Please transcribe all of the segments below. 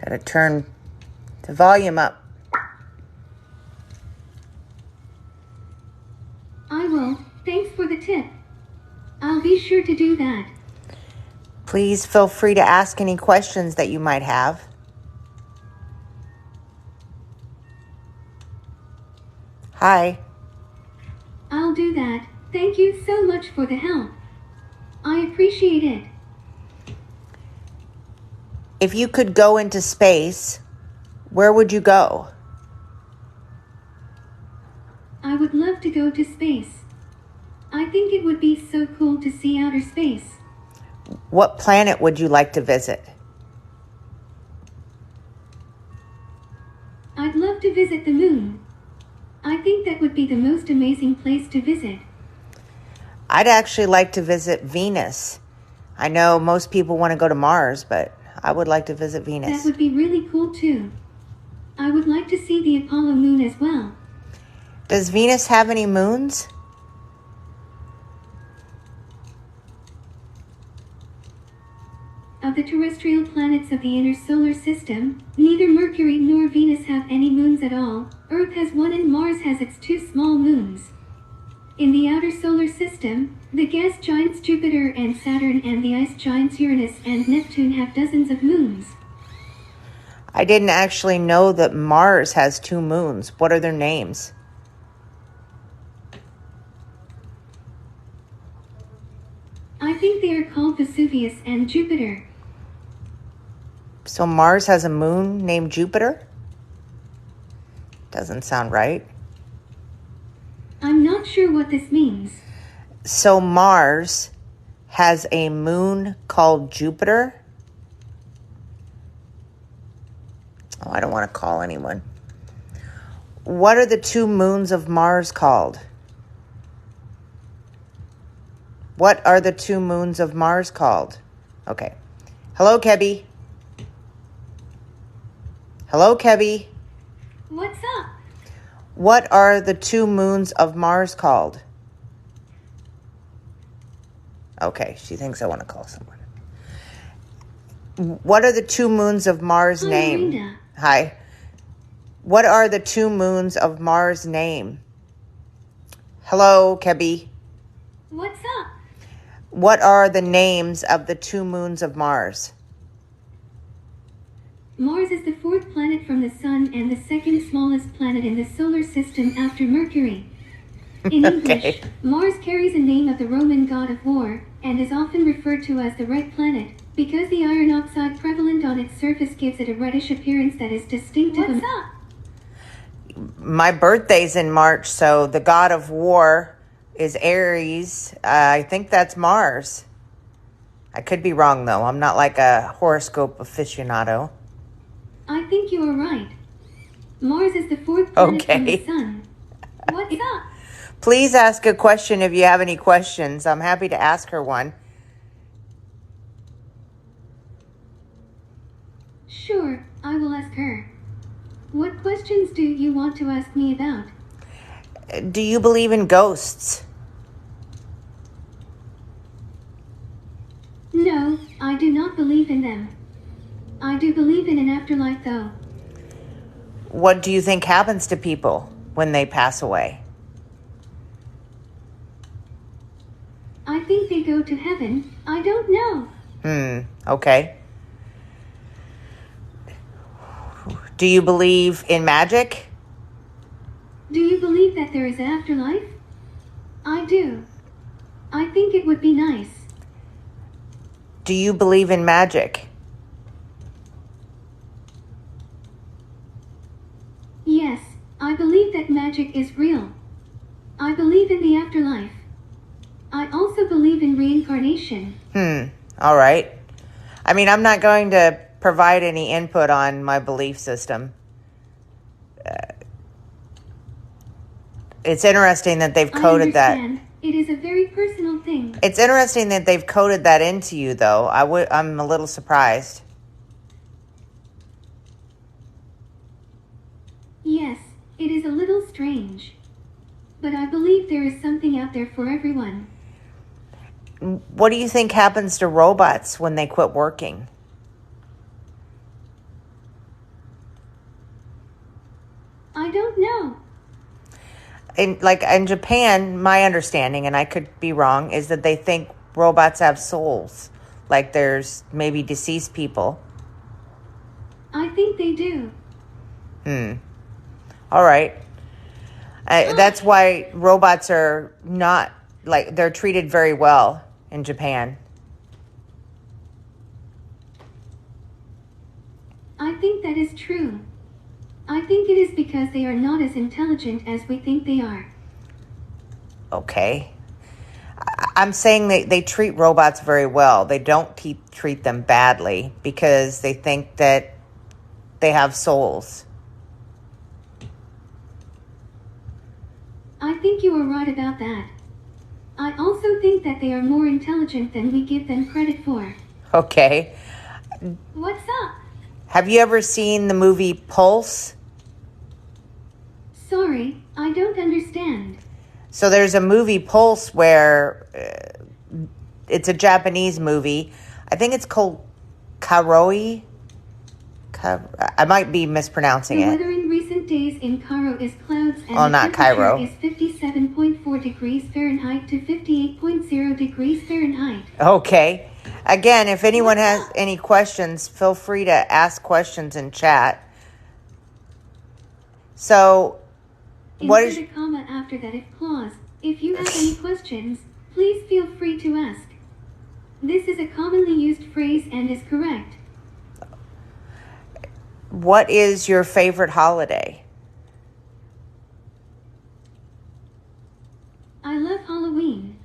Gotta turn the volume up. I will. Thanks for the tip. I'll be sure to do that. Please feel free to ask any questions that you might have. Hi. I'll do that. Thank you so much for the help. I appreciate it. If you could go into space, where would you go? I would love to go to space. I think it would be so cool to see outer space. What planet would you like to visit? I'd love to visit the moon. I think that would be the most amazing place to visit. I'd actually like to visit Venus. I know most people want to go to Mars, but I would like to visit Venus. That would be really cool too. I would like to see the Apollo moon as well. Does Venus have any moons? Of the terrestrial planets of the inner solar system, neither Mercury nor Venus have any moons at all. Earth has one and Mars has its 2 small moons. In the outer solar system, the gas giants Jupiter and Saturn and the ice giants Uranus and Neptune have dozens of moons. I didn't actually know that Mars has 2 moons. What are their names? I think they are called Vesuvius and Jupiter. So Mars has a moon named Jupiter? Doesn't sound right. I'm not sure what this means. So Mars has a moon called Jupiter? Oh, I don't want to call anyone. What are the 2 moons of Mars called? What are the 2 moons of Mars called? Okay. Hello, Kebbi. Hello, Kebbi. What's up? What are the 2 moons of Mars called? Okay, she thinks I want to call someone. What are the 2 moons of Mars' name? Linda. Hi. What are the 2 moons of Mars' name? Hello, Kebbi. What's up? What are the names of the 2 moons of Mars? Mars is the 4th planet from the Sun and the 2nd smallest planet in the solar system after Mercury. In English, Mars carries a name of the Roman god of war and is often referred to as the red planet because the iron oxide prevalent on its surface gives it a reddish appearance that is distinctive. What's up? My birthday's in March, so the god of war is Aries. I think that's Mars. I could be wrong, though. I'm not like a horoscope aficionado. I think you are right. Mars is the 4th planet from the Sun. What's up? Please ask a question if you have any questions. I'm happy to ask her one. Sure, I will ask her. What questions do you want to ask me about? Do you believe in ghosts? No, I do not believe in them. I do believe in an afterlife, though. What do you think happens to people when they pass away? I think they go to heaven. I don't know. Okay. Do you believe in magic? Do you believe that there is an afterlife? I do. I think it would be nice. Do you believe in magic? Yes, I believe that magic is real. I believe in the afterlife. I also believe in reincarnation. All right. I mean, I'm not going to provide any input on my belief system. It's interesting that they've coded that. I understand. It is a very personal thing. It's interesting that they've coded that into you, though. I'm a little surprised. Yes, it is a little strange. But I believe there is something out there for everyone. What do you think happens to robots when they quit working? I don't know. In Japan, my understanding, and I could be wrong, is that they think robots have souls. Like there's maybe deceased people. I think they do. All right. That's why robots are not, like, they're treated very well in Japan. I think that is true. I think it is because they are not as intelligent as we think they are. Okay. I'm saying they treat robots very well. They don't treat them badly because they think that they have souls. I think you are right about that. I also think that they are more intelligent than we give them credit for. Okay. What's up? Have you ever seen the movie Pulse? Sorry, I don't understand. So there's a movie Pulse where it's a Japanese movie. I think it's called Karoi. I might be mispronouncing The it. weather in recent days in Cairo is clouds and Oh, the not temperature Cairo. is 57.4 degrees Fahrenheit to 58.0 degrees Fahrenheit. Okay. Again, if anyone has any questions, feel free to ask questions in chat. So, what is... Insert a comma after that if clause. If you have any questions, please feel free to ask. This is a commonly used phrase and is correct. What is your favorite holiday? I love Halloween.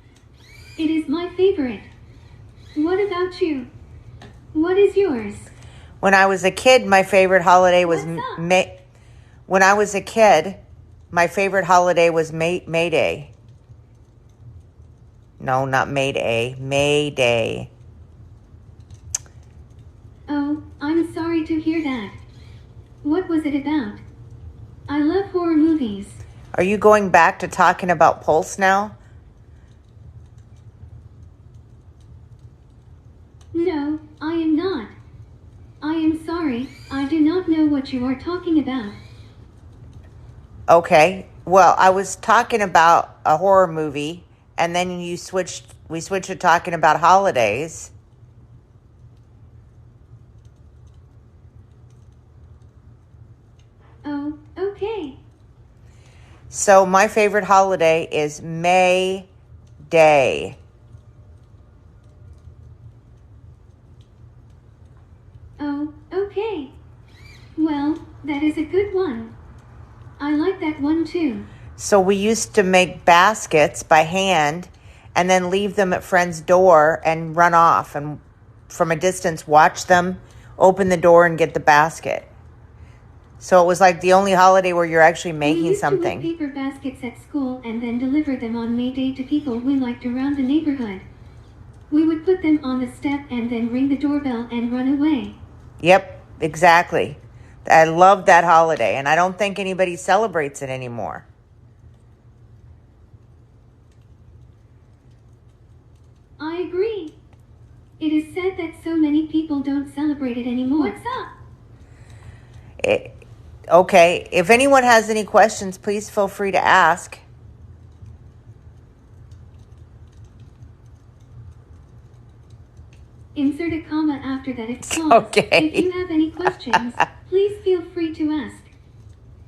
It is my favorite. What about you? What is yours? When I was a kid, my favorite holiday was What's up? May. When I was a kid, my favorite holiday was May Day. No, not May Day. May Day. Oh, I'm sorry to hear that. What was it about? I love horror movies. Are you going back to talking about Pulse now? No, I am not. I am sorry, I do not know what you are talking about. Okay. Well, I was talking about a horror movie, and then we switched to talking about holidays. Oh, okay. So my favorite holiday is May Day. Oh, okay. Well, that is a good one. I like that one too. So we used to make baskets by hand and then leave them at friends' door and run off and from a distance watch them open the door and get the basket. So it was like the only holiday where you're actually We making used something. to make paper baskets at school and then deliver them on May Day to people we liked around the neighborhood. We would put them on the step and then ring the doorbell and run away. Yep, exactly. I love that holiday, and I don't think anybody celebrates it anymore. I agree. It is sad that so many people don't celebrate it anymore. What's up? Okay, if anyone has any questions, please feel free to ask. Insert a comma after that if clause. Okay. If you have any questions, please feel free to ask.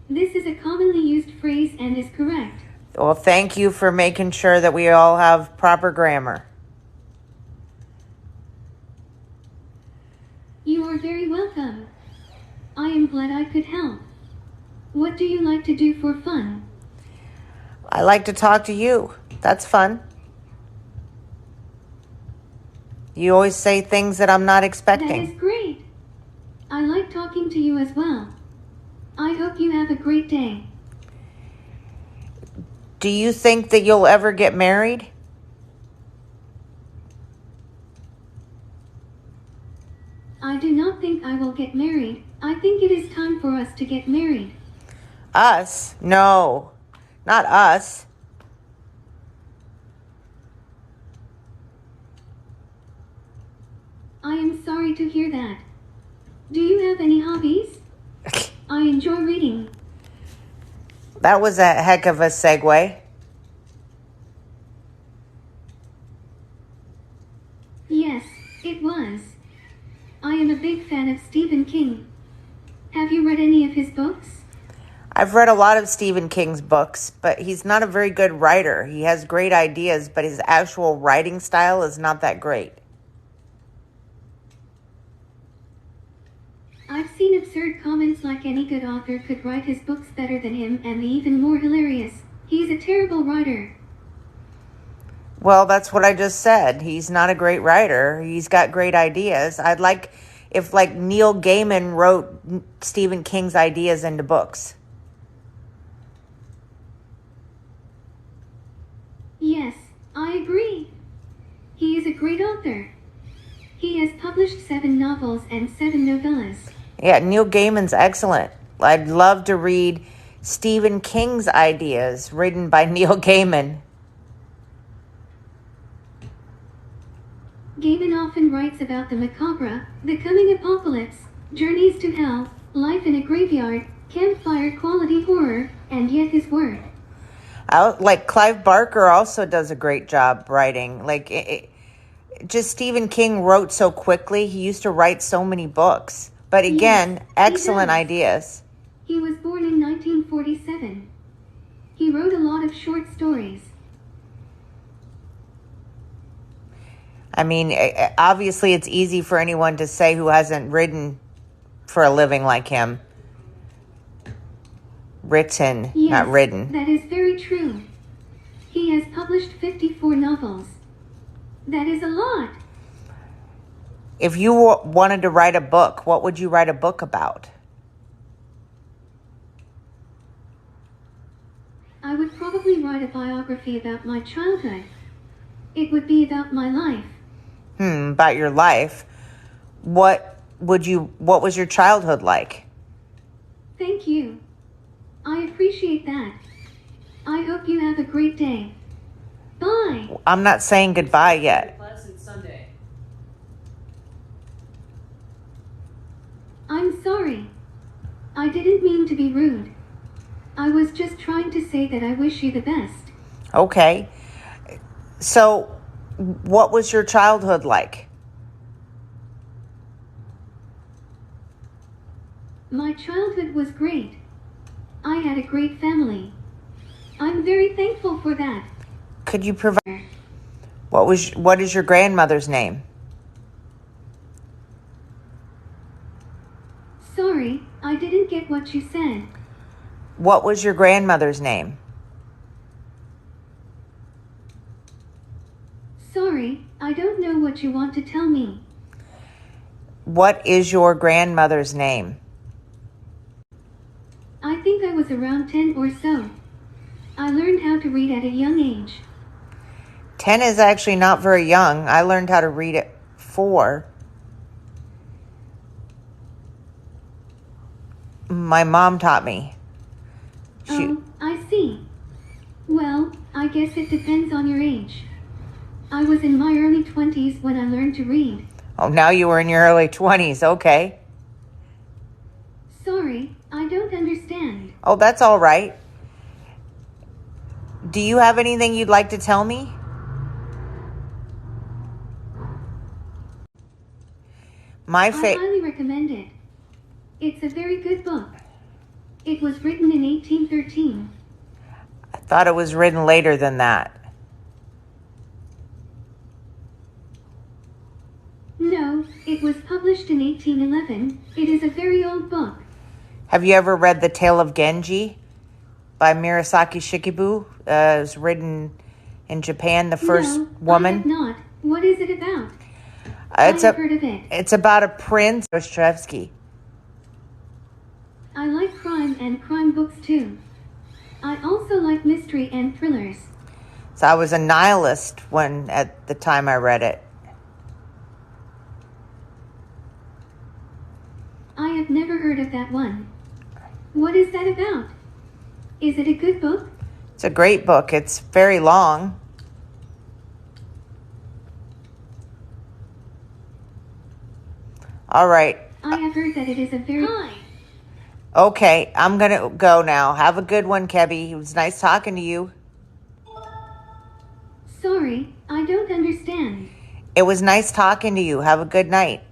This is a commonly used phrase and is correct. Well, thank you for making sure that we all have proper grammar. You are very welcome. I am glad I could help. What do you like to do for fun? I like to talk to you. That's fun. You always say things that I'm not That expecting. is great. I like talking to you as well. I hope you have a great day. Do you think that you'll ever get married? I do not think I will get married. I think it is time for us to get married. Us? No, not us. I am sorry to hear that. Do you have any hobbies? I enjoy reading. That was a heck of a segue. Yes, it was. I am a big fan of Stephen King. Have you read any of his books? I've read a lot of Stephen King's books, but he's not a very good writer. He has great ideas, but his actual writing style is not that great. I've seen absurd comments like any good author could write his books better than him, and the even more hilarious, he's a terrible writer. Well, that's what I just said. He's not a great writer. He's got great ideas. I'd like if like Neil Gaiman wrote Stephen King's ideas into books. Yes, I agree. He is a great author. He has published 7 novels and 7 novellas. Yeah, Neil Gaiman's excellent. I'd love to read Stephen King's ideas written by Neil Gaiman. Gaiman often writes about the macabre, the coming apocalypse, journeys to hell, life in a graveyard, campfire quality horror, and yet his work. Like Clive Barker also does a great job writing. Just Stephen King wrote so quickly. He used to write so many books. But again, Yes, excellent he does. ideas. He was born in 1947. He wrote a lot of short stories. I mean, obviously it's easy for anyone to say who hasn't written for a living like him. Written, Yes, not written. that is very true. He has published 54 novels. That is a lot. If you wanted to write a book, what would you write a book about? I would probably write a biography about my childhood. It would be about my life. About your life. What was your childhood like? Thank you. I appreciate that. I hope you have a great day. Bye. I'm not saying goodbye yet. Pleasant Sunday. I'm sorry. I didn't mean to be rude. I was just trying to say that I wish you the best. Okay. So, what was your childhood like? My childhood was great. I had a great family. I'm very thankful for that. Could you provide... What is your grandmother's name? Sorry, I didn't get what you said. What was your grandmother's name? Sorry, I don't know what you want to tell me. What is your grandmother's name? I think I was around 10 or so. I learned how to read at a young age. 10 is actually not very young. I learned how to read at 4. My mom taught me. Oh, I see. Well, I guess it depends on your age. I was in my early 20s when I learned to read. Oh, now you were in your early 20s. Okay. Sorry, I don't understand. Oh, that's all right. Do you have anything you'd like to tell me? I highly recommend it. It's a very good book. It was written in 1813. I thought it was written later than that. No, it was published in 1811. It is a very old book. Have you ever read The Tale of Genji by Murasaki Shikibu? It was written in Japan, the first woman. I have not. What is it about? I've heard of it. It's about a prince, Dostoevsky. I like crime and crime books too. I also like mystery and thrillers. So I was a nihilist at the time I read it. I have never heard of that one. What is that about? Is it a good book? It's a great book. It's very long. All right. I have heard that it is a very... Hi. Okay, I'm going to go now. Have a good one, Kebby. It was nice talking to you. Sorry, I don't understand. It was nice talking to you. Have a good night.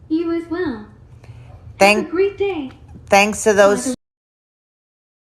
You as well. Have Thank, a great day. thanks to those